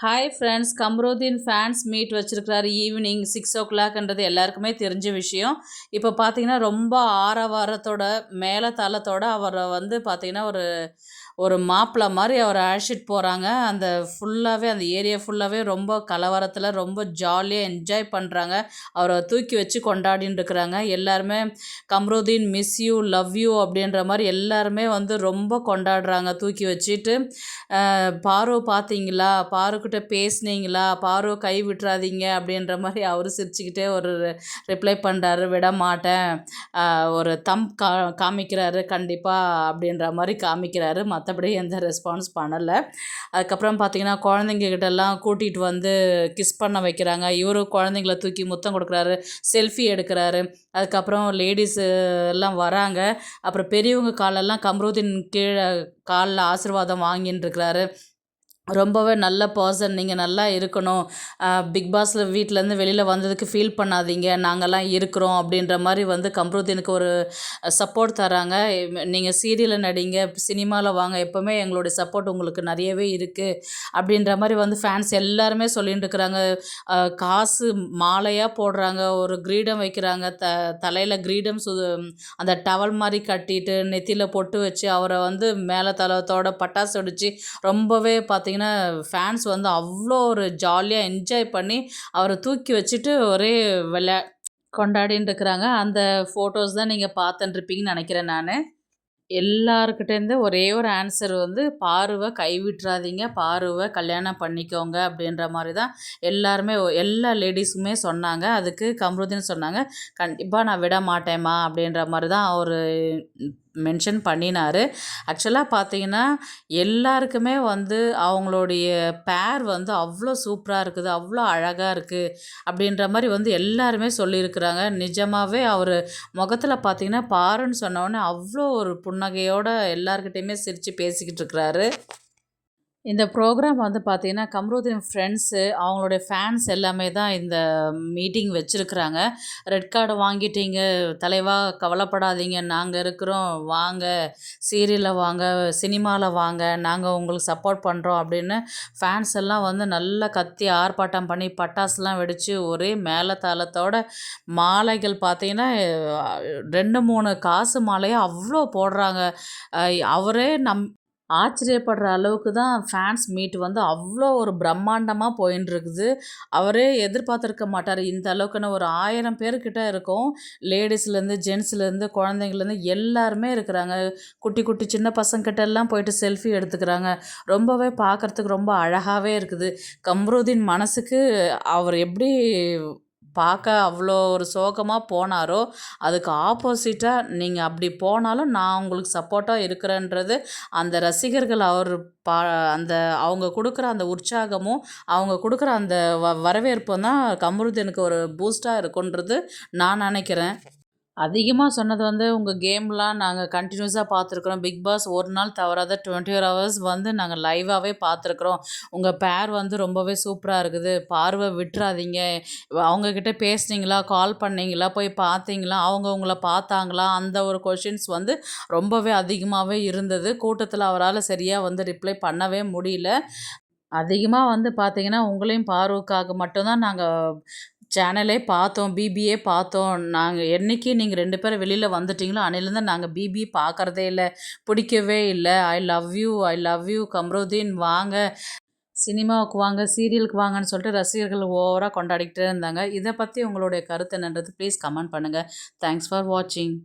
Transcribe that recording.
Hi friends, Kamrudeen fans meet வச்சிருக்கிறாரு evening 6 o'clockன்றது எல்லாருக்குமே தெரிஞ்ச விஷயம். இப்போ பார்த்தீங்கன்னா ரொம்ப ஆரவாரத்தோட மேளதாளத்தோட அவரை வந்து பார்த்தீங்கன்னா ஒரு ஒரு மாப்பிள்ளை மாதிரி அவரை அழைச்சிட்டு போகிறாங்க. அந்த ஃபுல்லாகவே அந்த ஏரியா ஃபுல்லாகவே ரொம்ப கலவரத்தில் ரொம்ப ஜாலியாக என்ஜாய் பண்ணுறாங்க. அவரை தூக்கி வச்சு கொண்டாடின்னு இருக்கிறாங்க. எல்லாருமே Kamrudeen miss you love you அப்படின்ற மாதிரி எல்லாருமே வந்து ரொம்ப கொண்டாடுறாங்க தூக்கி வச்சுட்டு. பாரு பார்த்தீங்களா, பாருக்கிட்ட பேசுனீங்களா, பாரு கை விட்டுறாதீங்க அப்படின்ற மாதிரி அவரு சிரிச்சுக்கிட்டே ஒரு ரிப்ளை பண்ணுறாரு, விட மாட்டேன், ஒரு காமிக்கிறாரு கண்டிப்பாக அப்படின்ற மாதிரி காமிக்கிறாரு. மற்றபடி எந்த ரெஸ்பான்ஸ் பண்ணலை. அதுக்கப்புறம் பார்த்தீங்கன்னா குழந்தைங்க கிட்டெல்லாம் கூட்டிகிட்டு வந்து கிஸ் பண்ண வைக்கிறாங்க. இவரு குழந்தைங்கள தூக்கி முத்தம் கொடுக்குறாரு, செல்ஃபி எடுக்கிறாரு. அதுக்கப்புறம் லேடிஸு எல்லாம் வராங்க. அப்புறம் பெரியவங்க காலெல்லாம் கம்ருதீன் கீழே காலில் ஆசீர்வாதம் வாங்கின்னு இருக்கிறாரு. ரொம்பவே நல்ல பர்சன், நீங்கள் நல்லா இருக்கணும், பிக் பாஸில் வீட்டிலேருந்து வெளியில் வந்ததுக்கு ஃபீல் பண்ணாதீங்க, நாங்கள்லாம் இருக்கிறோம் அப்படின்ற மாதிரி வந்து கம்ருதீனுக்கு ஒரு சப்போர்ட் தராங்க. நீங்கள் சீரியலில் நடிங்க, சினிமாவில் வாங்க, எப்போவுமே எங்களுடைய சப்போர்ட் உங்களுக்கு நிறையவே இருக்குது அப்படின்ற மாதிரி வந்து ஃபேன்ஸ் எல்லாருமே சொல்லிட்டு இருக்கிறாங்க. காசு மாலையாக போடுறாங்க, ஒரு கிரீடம் வைக்கிறாங்க, தலையில் கிரீடம் அந்த டவல் மாதிரி கட்டிட்டு நெத்தியில் பொட்டு வச்சு அவரை வந்து மேலே தளத்தோட பட்டாசு வெடிச்சு ரொம்பவே பார்த்திங்கன்னா ஃபேன்ஸ் வந்து அவ்வளோ ஒரு ஜாலியாக என்ஜாய் பண்ணி அவரை தூக்கி வச்சுட்டு ஒரே கொண்டாடின்னு இருக்கிறாங்க. அந்த ஃபோட்டோஸ் தான் நீங்கள் பார்த்துட்டுருப்பீங்கன்னு நினைக்கிறேன் நான். எல்லாருக்கிட்டேருந்து ஒரே ஒரு ஆன்சர் வந்து பாருவை கைவிட்றாதீங்க, பாருவை கல்யாணம் பண்ணிக்கோங்க அப்படின்ற மாதிரி தான் எல்லாருமே எல்லா லேடிஸுமே சொன்னாங்க. அதுக்கு கம்ருதீன் சொன்னாங்க, கண்டிப்பாக நான் விட மாட்டேம்மா அப்படின்ற மாதிரி தான் அவர் மென்ஷன் பண்ணினார். ஆக்சுவலாக பார்த்தீங்கன்னா எல்லாருக்குமே வந்து அவங்களுடைய பேர் வந்து அவ்வளோ சூப்பராக இருக்குது, அவ்வளோ அழகாக இருக்குது அப்படின்ற மாதிரி வந்து எல்லாருமே சொல்லியிருக்கிறாங்க. நிஜமாகவே அவர் முகத்தில் பார்த்தீங்கன்னா பாருன்னு சொன்னோடனே அவ்வளோ ஒரு புன்னகையோடு எல்லாருக்கிட்டையுமே சிரித்து பேசிக்கிட்டு இருக்கிறாரு. இந்த ப்ரோக்ராம் வந்து பார்த்திங்கன்னா கம்ருதீன் ஃப்ரெண்ட்ஸு அவங்களுடைய ஃபேன்ஸ் எல்லாமே தான் இந்த மீட்டிங் வச்சுருக்குறாங்க. ரெட் கார்டு வாங்கிட்டீங்க தலைவா, கவலைப்படாதீங்க, நாங்கள் இருக்கிறோம், வாங்க சீரியலில் வாங்க, சினிமாவில் வாங்க, நாங்கள் உங்களுக்கு சப்போர்ட் பண்ணுறோம் அப்படின்னு ஃபேன்ஸ் எல்லாம் வந்து நல்லா கத்தி ஆர்ப்பாட்டம் பண்ணி பட்டாசுலாம் வெடித்து ஒரே மேளதாளத்தோட மாலைகள் பார்த்திங்கன்னா 2-3 காசு மாலையாக அவ்வளோ போடுறாங்க. அவரே ஆச்சரியப்படுற அளவுக்கு தான் ஃபேன்ஸ் மீட் வந்து அவ்வளோ ஒரு பிரம்மாண்டமாக போயின்ட்டுருக்குது. அவரே எதிர்பார்த்துருக்க மாட்டார். இந்த அளவுக்குன்னு ஒரு 1000 பேர்கிட்ட இருக்கும். லேடிஸ்லேருந்து ஜென்ஸ்லேருந்து குழந்தைங்கலேருந்து எல்லாருமே இருக்கிறாங்க. குட்டி குட்டி சின்ன பசங்கிட்ட எல்லாம் போயிட்டு செல்ஃபி எடுத்துக்கிறாங்க. ரொம்பவே பார்க்குறதுக்கு ரொம்ப அழகாகவே இருக்குது. கம்ருதீன் மனசுக்கு அவர் எப்படி பார்க்க அவ்வளோ ஒரு சோகமாக போனாரோ, அதுக்கு ஆப்போசிட்டாக நீங்கள் அப்படி போனாலும் நான் உங்களுக்கு சப்போர்ட்டாக இருக்கிறேன்றது அந்த ரசிகர்கள் அவர் அந்த அவங்க கொடுக்குற அந்த உற்சாகமும் அவங்க கொடுக்குற அந்த வரவேற்பும் தான் கம்ருதீனுக்கு ஒரு பூஸ்ட்டாக இருக்குன்றது நான் நினைக்கிறேன். அதிகமாக சொன்னது வந்து உங்கள் கேம்லாம் நாங்கள் கண்டினியூஸாக பார்த்துருக்குறோம். பிக் பாஸ் ஒரு நாள் தவறாத 24 ஹவர்ஸ் வந்து நாங்கள் லைவாகவே பார்த்துருக்குறோம். உங்கள் பேர் வந்து ரொம்பவே சூப்பராக இருக்குது, பார்வை விட்டுறாதீங்க, அவங்கக்கிட்ட பேசுனீங்களா, கால் பண்ணீங்களா, போய் பார்த்தீங்களா, அவங்க உங்களை பார்த்தாங்களா, அந்த ஒரு கொஷின்ஸ் வந்து ரொம்பவே அதிகமாகவே இருந்தது. கூட்டத்தில் அவரால் சரியாக வந்து ரிப்ளை பண்ணவே முடியல. அதிகமாக வந்து பார்த்தீங்கன்னா உங்களையும் பாருவுக்காக மட்டும்தான் நாங்கள் சேனலே பார்த்தோம், பிபியே பார்த்தோம். நாங்கள் என்னைக்கு நீங்கள் 2 பேரும் வெளியில் வந்துட்டீங்களோ அன்னையிலேருந்து நாங்கள் பிபி பார்க்குறதே இல்லை, பிடிக்கவே இல்லை. I love you, I love you Kamrudeen, வாங்க சினிமாவுக்கு வாங்க, சீரியலுக்கு வாங்கன்னு சொல்லிட்டு ரசிகர்கள் ஓவராக கொண்டாடிக்கிட்டே இருந்தாங்க. இதை பற்றி உங்களுடைய கருத்து என்னன்றது ப்ளீஸ் கமெண்ட் பண்ணுங்கள். தேங்க்ஸ் ஃபார் வாட்சிங்.